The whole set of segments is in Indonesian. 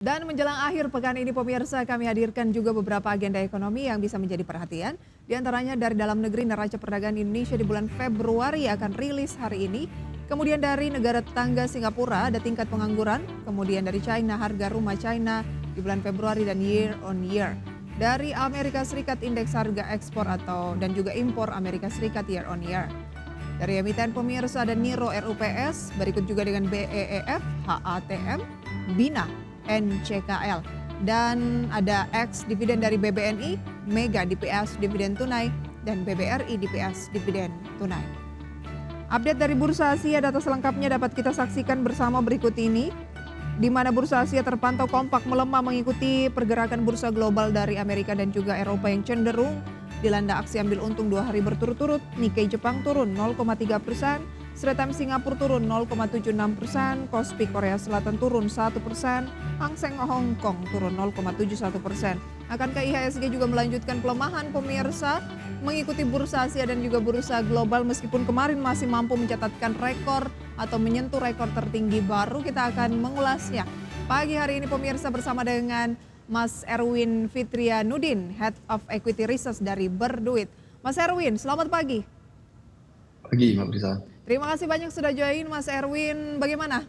Dan menjelang akhir pekan ini pemirsa, kami hadirkan juga beberapa agenda ekonomi yang bisa menjadi perhatian. Di antaranya dari dalam negeri, neraca perdagangan Indonesia di bulan Februari akan rilis hari ini. Kemudian dari negara tetangga Singapura ada tingkat pengangguran. Kemudian dari China, harga rumah China di bulan Februari dan year on year. Dari Amerika Serikat, indeks harga ekspor dan juga impor Amerika Serikat year on year. Dari emiten pemirsa ada Niro RUPS, berikut juga dengan BEEF, HATM, BINA, NCKL. Dan ada X dividen dari BBNI, Mega DPS dividen tunai, dan BBRI DPS dividen tunai. Update dari Bursa Asia, data selengkapnya dapat kita saksikan bersama berikut ini. Di mana Bursa Asia terpantau kompak melemah mengikuti pergerakan bursa global dari Amerika dan juga Eropa yang cenderung dilanda aksi ambil untung 2 hari berturut-turut. Nikkei Jepang turun 0,3%, Straits Times Singapura turun 0,76%, Kospi Korea Selatan turun 1%, Hang Seng Hong Kong turun 0,71%. Akankah IHSG juga melanjutkan pelemahan pemirsa mengikuti Bursa Asia dan juga bursa global meskipun kemarin masih mampu mencatatkan rekor atau menyentuh rekor tertinggi baru? Kita akan mengulasnya pagi hari ini pemirsa bersama dengan Mas Erwin Fitrianudin, Head of Equity Research dari Berduit. Mas Erwin, selamat pagi. Pagi, Mbak Prisa. Terima kasih banyak sudah join Mas Erwin. Bagaimana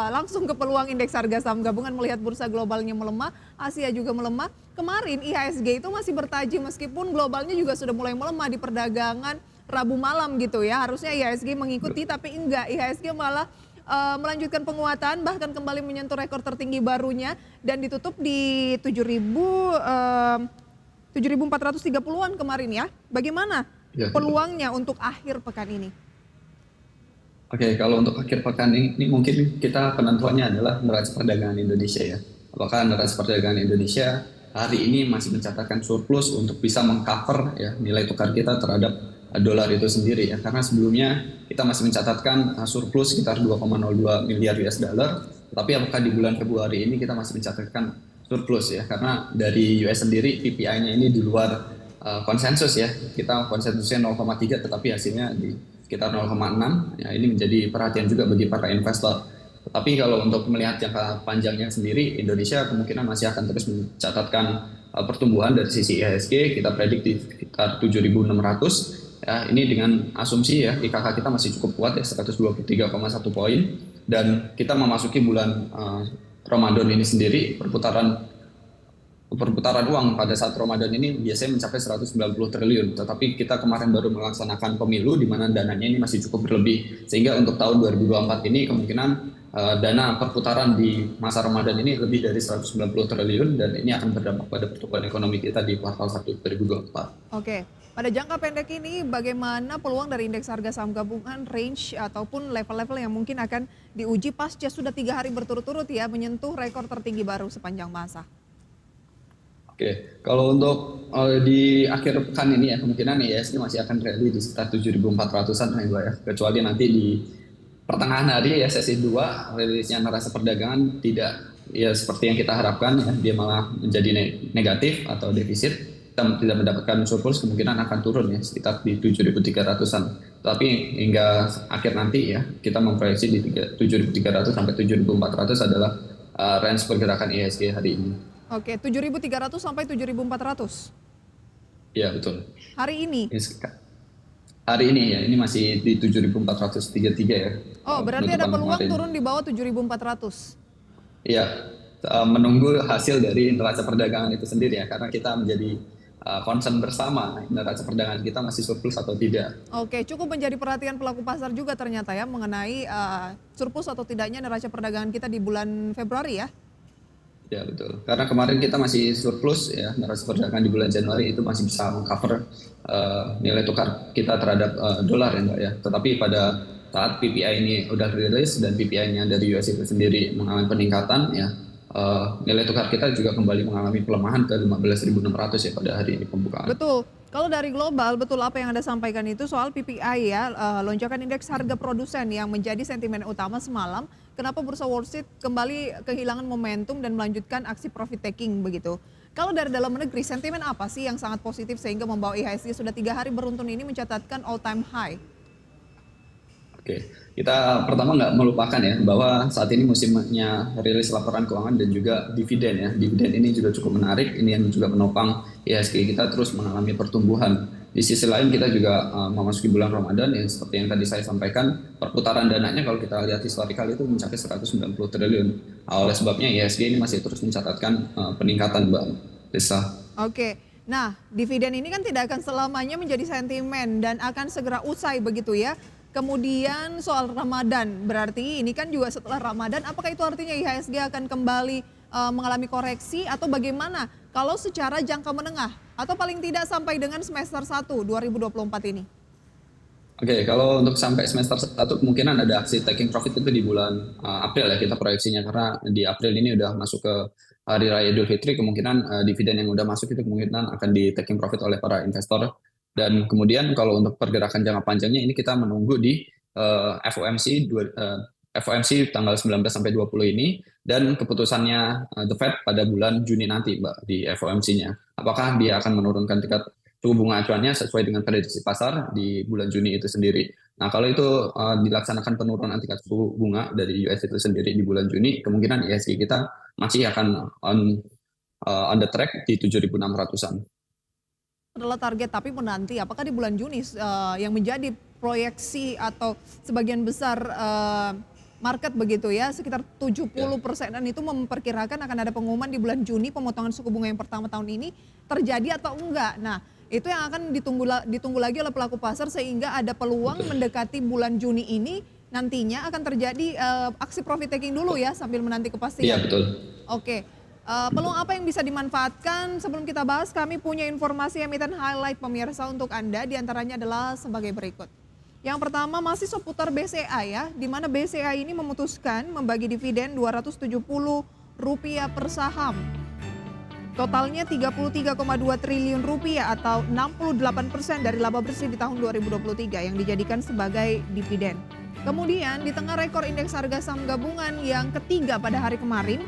langsung ke peluang indeks harga saham gabungan melihat bursa globalnya melemah, Asia juga melemah. Kemarin IHSG itu masih bertaji meskipun globalnya juga sudah mulai melemah di perdagangan Rabu malam gitu ya. Harusnya IHSG mengikuti tapi enggak. IHSG malah melanjutkan penguatan bahkan kembali menyentuh rekor tertinggi barunya dan ditutup di 7.430-an kemarin ya. Bagaimana peluangnya untuk akhir pekan ini? Oke, kalau untuk akhir pekan ini mungkin kita penentuannya adalah neraca perdagangan Indonesia ya. Apakah neraca perdagangan Indonesia hari ini masih mencatatkan surplus untuk bisa mengcover ya nilai tukar kita terhadap dolar itu sendiri ya. Karena sebelumnya kita masih mencatatkan surplus sekitar 2,02 miliar US dollar. Tapi apakah di bulan Februari ini kita masih mencatatkan surplus ya? Karena dari US sendiri PPI-nya ini di luar konsensus ya. Kita konsensusnya 0,3 tetapi hasilnya di sekitar 0,6, ya ini menjadi perhatian juga bagi para investor. Tapi kalau untuk melihat jangka panjangnya sendiri, Indonesia kemungkinan masih akan terus mencatatkan pertumbuhan dari sisi IHSG, kita prediksi sekitar 7.600. Ya, ini dengan asumsi ya IKH kita masih cukup kuat ya 123,1 poin, dan kita memasuki bulan Ramadan ini sendiri, perputaran uang pada saat Ramadan ini biasanya mencapai 190 triliun, tetapi kita kemarin baru melaksanakan pemilu di mana dananya ini masih cukup berlebih, sehingga untuk tahun 2024 ini kemungkinan dana perputaran di masa Ramadan ini lebih dari 190 triliun dan ini akan berdampak pada pertumbuhan ekonomi kita di kuartal 1 2024. Oke, pada jangka pendek ini bagaimana peluang dari indeks harga saham gabungan, range ataupun level-level yang mungkin akan diuji pasca sudah 3 hari berturut-turut ya menyentuh rekor tertinggi baru sepanjang masa? Oke, kalau untuk di akhir pekan ini ya kemungkinan IHSG masih akan rally di sekitar 7.400-an ya, kecuali nanti di pertengahan hari ya sesi 2 rilisnya neraca perdagangan tidak ya seperti yang kita harapkan ya, dia malah menjadi negatif atau defisit, kita tidak mendapatkan surplus, kemungkinan akan turun ya sekitar di 7.300-an. Tapi hingga akhir nanti ya kita memproyeksi di 7.300 sampai 7.400 adalah range pergerakan IHSG hari ini. Oke, 7.300 sampai 7.400. Iya, betul. Hari ini? Hari ini ya, ini masih di 7.433 ya. Oh, berarti ada peluang turun di bawah 7.400. Iya, menunggu hasil dari neraca perdagangan itu sendiri ya, karena kita menjadi concern bersama neraca perdagangan kita masih surplus atau tidak. Oke, cukup menjadi perhatian pelaku pasar juga ternyata ya mengenai surplus atau tidaknya neraca perdagangan kita di bulan Februari ya. Ya betul, karena kemarin kita masih surplus ya, neraca perdagangan di bulan Januari itu masih bisa mengcover nilai tukar kita terhadap dolar ya Mbak ya. Tetapi pada saat PPI ini udah rilis dan PPI-nya dari US itu sendiri mengalami peningkatan ya, nilai tukar kita juga kembali mengalami pelemahan ke 15.600 ya pada hari ini pembukaan. Betul. Kalau dari global, betul apa yang Anda sampaikan itu soal PPI ya, lonjakan indeks harga produsen yang menjadi sentimen utama semalam. Kenapa Bursa Wall Street kembali kehilangan momentum dan melanjutkan aksi profit taking begitu. Kalau dari dalam negeri, sentimen apa sih yang sangat positif sehingga membawa IHSG sudah 3 hari beruntun ini mencatatkan all time high? Oke, kita pertama nggak melupakan ya bahwa saat ini musimnya rilis laporan keuangan dan juga dividen ya. Dividen ini juga cukup menarik, ini yang juga menopang IHSG kita terus mengalami pertumbuhan. Di sisi lain kita juga memasuki bulan Ramadan yang seperti yang tadi saya sampaikan, perputaran dananya kalau kita lihat historikal itu mencapai 190 triliun. Oleh sebabnya IHSG ini masih terus mencatatkan peningkatan, Mbak Lisa. Oke, nah dividen ini kan tidak akan selamanya menjadi sentimen dan akan segera usai begitu ya. Kemudian soal Ramadan, berarti ini kan juga setelah Ramadan, apakah itu artinya IHSG akan kembali mengalami koreksi atau bagaimana kalau secara jangka menengah atau paling tidak sampai dengan semester 1 2024 ini? Oke, kalau untuk sampai semester 1 kemungkinan ada aksi taking profit itu di bulan April ya kita proyeksinya karena di April ini udah masuk ke Hari Raya Idul Fitri, kemungkinan dividen yang udah masuk itu kemungkinan akan di taking profit oleh para investor. Dan kemudian kalau untuk pergerakan jangka panjangnya ini kita menunggu di FOMC FOMC tanggal 19 sampai 20 ini dan keputusannya The Fed pada bulan Juni nanti, Mbak, di FOMC-nya. Apakah dia akan menurunkan tingkat suku bunga acuannya sesuai dengan prediksi pasar di bulan Juni itu sendiri. Nah, kalau itu dilaksanakan penurunan tingkat suku bunga dari US itu sendiri di bulan Juni, kemungkinan IHSG kita masih akan on the track di 7.600-an. Adalah target, tapi menanti apakah di bulan Juni yang menjadi proyeksi atau sebagian besar market begitu ya, sekitar 70%-an itu memperkirakan akan ada pengumuman di bulan Juni pemotongan suku bunga yang pertama tahun ini terjadi atau enggak. Nah, itu yang akan ditunggu lagi oleh pelaku pasar sehingga ada peluang mendekati bulan Juni ini nantinya akan terjadi aksi profit taking dulu ya sambil menanti kepastian. Iya, betul. Oke. Peluang apa yang bisa dimanfaatkan? Sebelum kita bahas, kami punya informasi emiten highlight pemirsa untuk Anda, diantaranya adalah sebagai berikut. Yang pertama masih seputar BCA ya, di mana BCA ini memutuskan membagi dividen Rp270 per saham. Totalnya Rp33,2 triliun atau 68% dari laba bersih di tahun 2023 yang dijadikan sebagai dividen. Kemudian di tengah rekor indeks harga saham gabungan yang ketiga pada hari kemarin,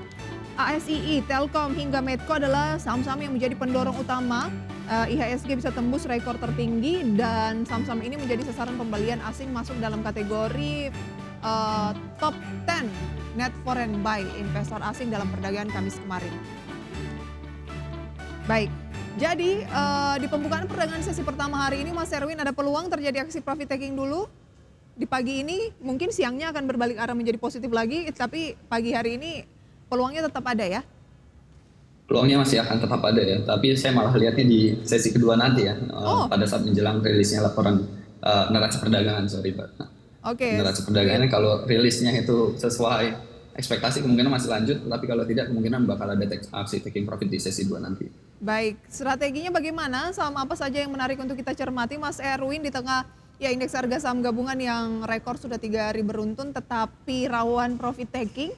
ASII, Telkom hingga Medco adalah saham-saham yang menjadi pendorong utama IHSG bisa tembus rekor tertinggi dan saham-saham ini menjadi sasaran pembelian asing masuk dalam kategori top 10 net foreign buy investor asing dalam perdagangan Kamis kemarin. Baik, jadi di pembukaan perdagangan sesi pertama hari ini Mas Erwin ada peluang terjadi aksi profit taking dulu. Di pagi ini mungkin siangnya akan berbalik arah menjadi positif lagi, tapi pagi hari ini peluangnya tetap ada ya? Peluangnya masih akan tetap ada ya, tapi saya malah lihatnya di sesi kedua nanti ya, pada saat menjelang rilisnya laporan neraca perdagangan, sorry Pak. Oke. Neraca perdagangannya kalau rilisnya itu sesuai ekspektasi kemungkinan masih lanjut, tapi kalau tidak kemungkinan bakal ada aksi taking profit di sesi 2 nanti. Baik, strateginya bagaimana? Saham apa saja yang menarik untuk kita cermati Mas Erwin di tengah ya indeks harga saham gabungan yang rekor sudah 3 hari beruntun tetapi rawan profit taking?